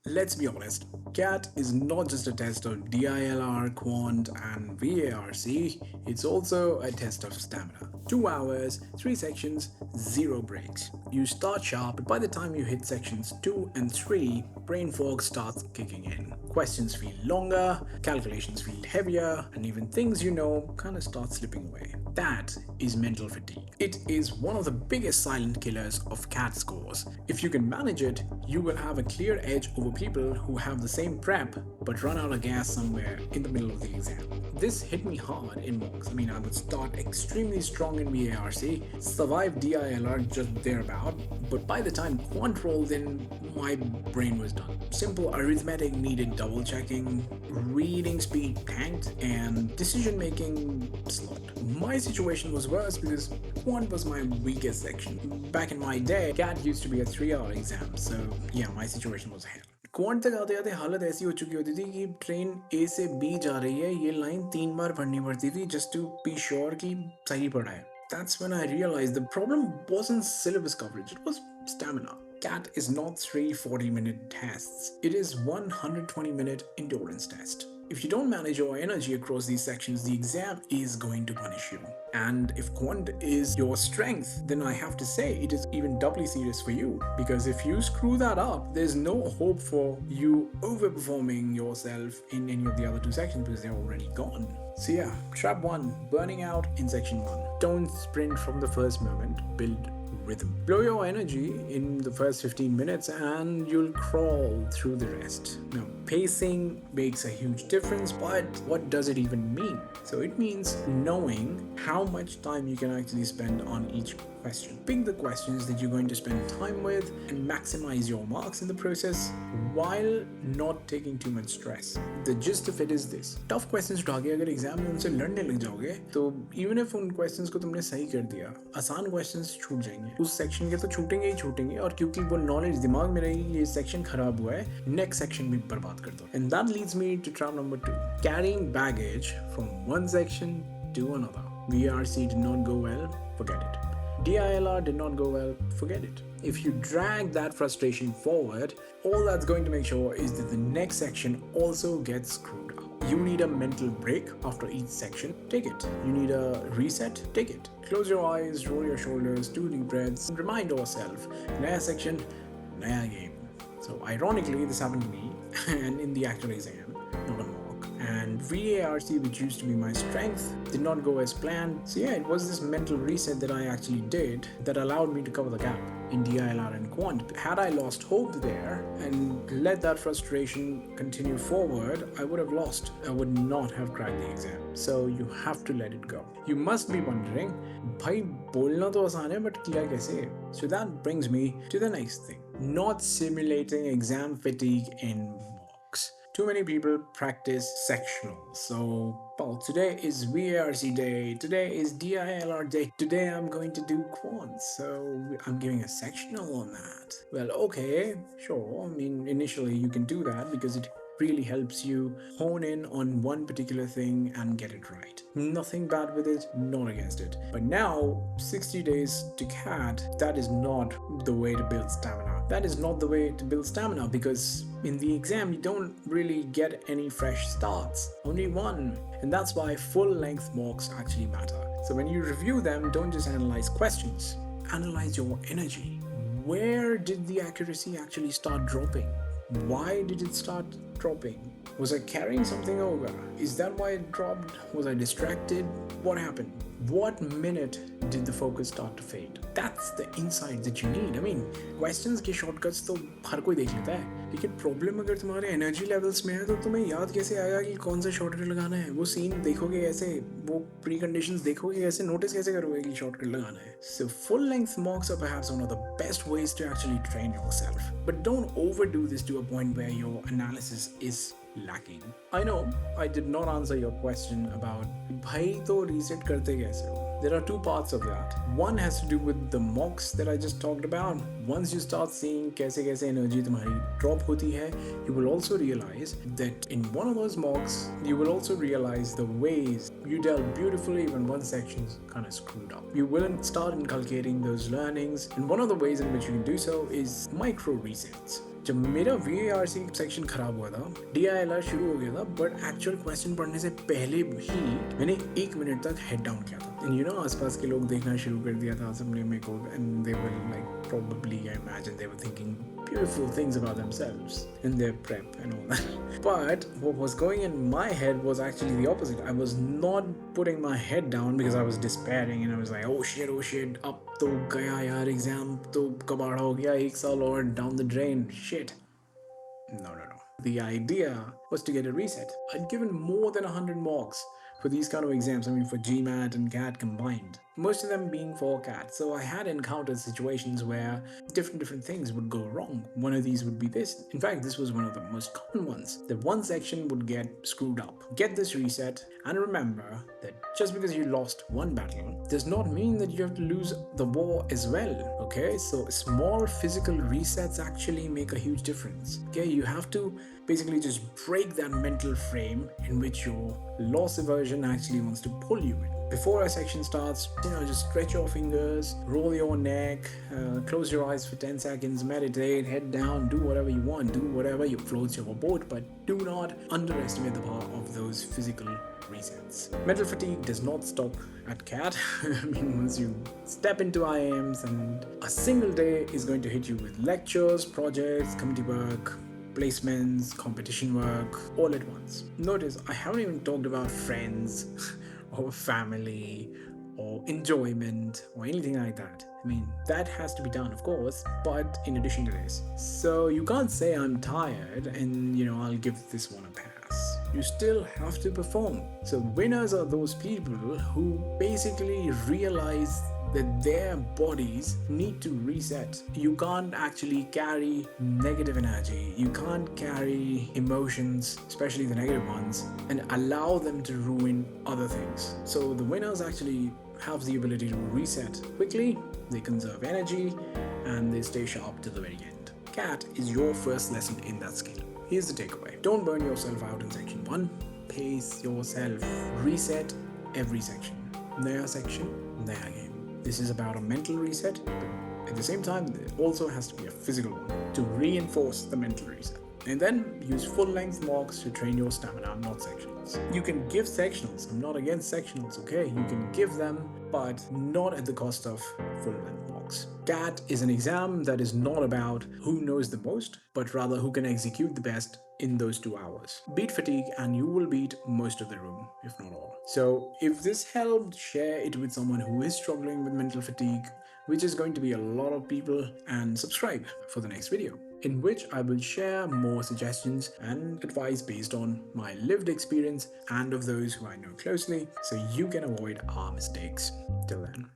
Let's be honest, CAT is not just a test of DILR, Quant, and VARC, it's also a test of stamina. 2 hours, 3 sections, 0 breaks. You start sharp, but by the time you hit sections 2 and 3, brain fog starts kicking in. Questions feel longer, calculations feel heavier, and even things you know kind of start slipping away. That is mental fatigue. It is one of the biggest silent killers of CAT scores. If you can manage it, you will have a clear edge over people who have the same prep but run out of gas somewhere in the middle of the exam. This hit me hard in mocks. I would start extremely strong in VARC, survive DILR just thereabout, but by the time Quant rolled in, my brain was done. Simple arithmetic needed double checking, reading speed tanked, and decision making slowed. My situation was worse because Quant was my weakest section. Back in my day, CAT used to be a 3-hour exam, so yeah, my situation was hell. Quant तक आते आते हालत ऐसी हो चुकी होती थी कि ट्रेन ए से बी जा रही है, ये लाइन 3 बार पढ़नी पड़ती थी just to be sure कि सही पढ़ा है. That's when I realized the problem wasn't syllabus coverage, it was stamina. CAT is not 3 40-minute tests, it is 120-minute endurance test. If you don't manage your energy across these sections, the exam is going to punish you. And if Quant is your strength, then I have to say it is even doubly serious for you. Because if you screw that up, there's no hope for you overperforming yourself in any of the other 2 sections because they're already gone. So yeah, trap 1, burning out in section 1. Don't sprint from the first moment, build rhythm. Blow your energy in the first 15 minutes and you'll crawl through the rest. Now, pacing makes a huge difference, but what does it even mean? So it means knowing how much time you can actually spend on each question. Pick the questions that you're going to spend time with and maximize your marks in the process while not taking too much stress. The gist of it is this. Tough questions उठा के अगर exam में उनसे लड़ने लग जाओगे तो even if उन questions को तुमने सही कर दिया, आसान questions छूट जाएंगे. उस section के तो छूटेंगे ही छूटेंगे और क्योंकि वो knowledge दिमाग में रहेगी ये section खराब हुआ है, next section भी बर्बाद कर दो. And that leads me to trap number 2. Carrying baggage from one section to another. VRC did not go well, forget it. DILR did not go well, forget it. If you drag that frustration forward, all that's going to make sure is that the next section also gets screwed up. You need a mental break after each section, take it. You need a reset, take it. Close your eyes, roll your shoulders, 2 deep breaths, and remind yourself, naya section, naya game. So ironically, this happened to me and in the actual exam, not a mock. And VARC, which used to be my strength, did not go as planned. So yeah, it was this mental reset that I actually did that allowed me to cover the gap in DILR and Quant. Had I lost hope there and let that frustration continue forward, I would have lost. I would not have cracked the exam. So you have to let it go. You must be wondering, bhai bolna to aasan hai, but kiya kaise? So that brings me to the next thing. Not simulating exam fatigue in mocks. Too many people practice sectional. So, well, today is VARC day, today is DILR day, today I'm going to do Quant, so I'm giving a sectional on that. Well, okay, sure. Initially you can do that because it really helps you hone in on one particular thing and get it right. Nothing bad with it, not against it. But now, 60 days to CAT, that is not the way to build stamina. That is not the way to build stamina because in the exam you don't really get any fresh starts, only one. And that's why full-length mocks actually matter. So when you review them, don't just analyze questions, analyze your energy. Where did the accuracy actually start dropping? Why did it start dropping? Was I carrying something over? Is that why it dropped? Was I distracted? What happened? What minute did the focus start to fade? That's the insight that you need. Questions के shortcuts तो हर कोई देख लेता है, लेकिन problem अगर तुम्हारे energy levels में है तो तुम्हें याद कैसे आएगा कि कौन सा शॉर्टकट लगाना है? वो सीन देखोगे कैसे? वो प्री कंडीशंस देखोगे कैसे? नोटिस कैसे करोगे कि शॉर्टकट लगाना है? So full length mocks are perhaps one of the best ways to actually train yourself. But don't overdo this to a point where your analysis is lacking. I know I did not answer your question about bhai to reset karte kaise ho? There are 2 parts of that. One has to do with the mocks that I just talked about. Once you start seeing kaise energy tumhari drop hoti hai, you will also realize that in one of those mocks, you will also realize the ways you dealt beautifully when one section's kind of screwed up. You will start inculcating those learnings, and one of the ways in which you can do so is micro resets. जब मेरा VARC section खराब हुआ था, DILR शुरू हो गया था, but actual question पढ़ने से पहले ही मैंने 1 मिनट तक हेड डाउन किया था। एंड आसपास के लोग देखना शुरू कर दिया था सबने मेरे को, and they were like probably I imagine they were thinking beautiful things about themselves in their prep and all that. But what was going in my head was actually the opposite. I was not putting my head down because I was despairing and I was like, oh shit, अब तो गया यार exam, तो कबाड़ा हो गया, 1 साल और down the drain, shit. No. The idea was to get a reset. I'd given more than 100 marks for these kind of exams. I mean, for GMAT and CAT combined. Most of them being for CAT. So I had encountered situations where different things would go wrong. One of these would be this. In fact, this was one of the most common ones. That one section would get screwed up. Get this reset, and remember that just because you lost one battle does not mean that you have to lose the war as well. Okay, so small physical resets actually make a huge difference. Okay, you have to basically just break that mental frame in which your loss aversion actually wants to pull you in. Before a section starts, just stretch your fingers, roll your neck, close your eyes for 10 seconds, meditate, head down, do whatever you want, do whatever floats your boat, but do not underestimate the power of those physical resets. Mental fatigue does not stop at CAT. I mean, once you step into IIMs, and a single day is going to hit you with lectures, projects, committee work, placements, competition work, all at once. Notice I haven't even talked about friends or family or enjoyment or anything like that. I mean, that has to be done, of course, but in addition to this. So you can't say I'm tired and, I'll give this one a pass. You still have to perform. So winners are those people who basically realize that their bodies need to reset. You can't actually carry negative energy. You can't carry emotions, especially the negative ones, and allow them to ruin other things. So the winners actually have the ability to reset quickly, they conserve energy, and they stay sharp to the very end. CAT is your first lesson in that skill. Here's the takeaway. Don't burn yourself out in section 1. Pace yourself. Reset every section. Naya section, naya game. This is about a mental reset, but at the same time, there also has to be a physical one to reinforce the mental reset. And then use full-length mocks to train your stamina, not sectionals. You can give sectionals. I'm not against sectionals, okay? You can give them, but not at the cost of full-length mocks. CAT is an exam that is not about who knows the most, but rather who can execute the best in those 2 hours. Beat fatigue and you will beat most of the room, if not all. So if this helped, share it with someone who is struggling with mental fatigue, which is going to be a lot of people, and subscribe for the next video, in which I will share more suggestions and advice based on my lived experience and of those who I know closely, so you can avoid our mistakes. Till then.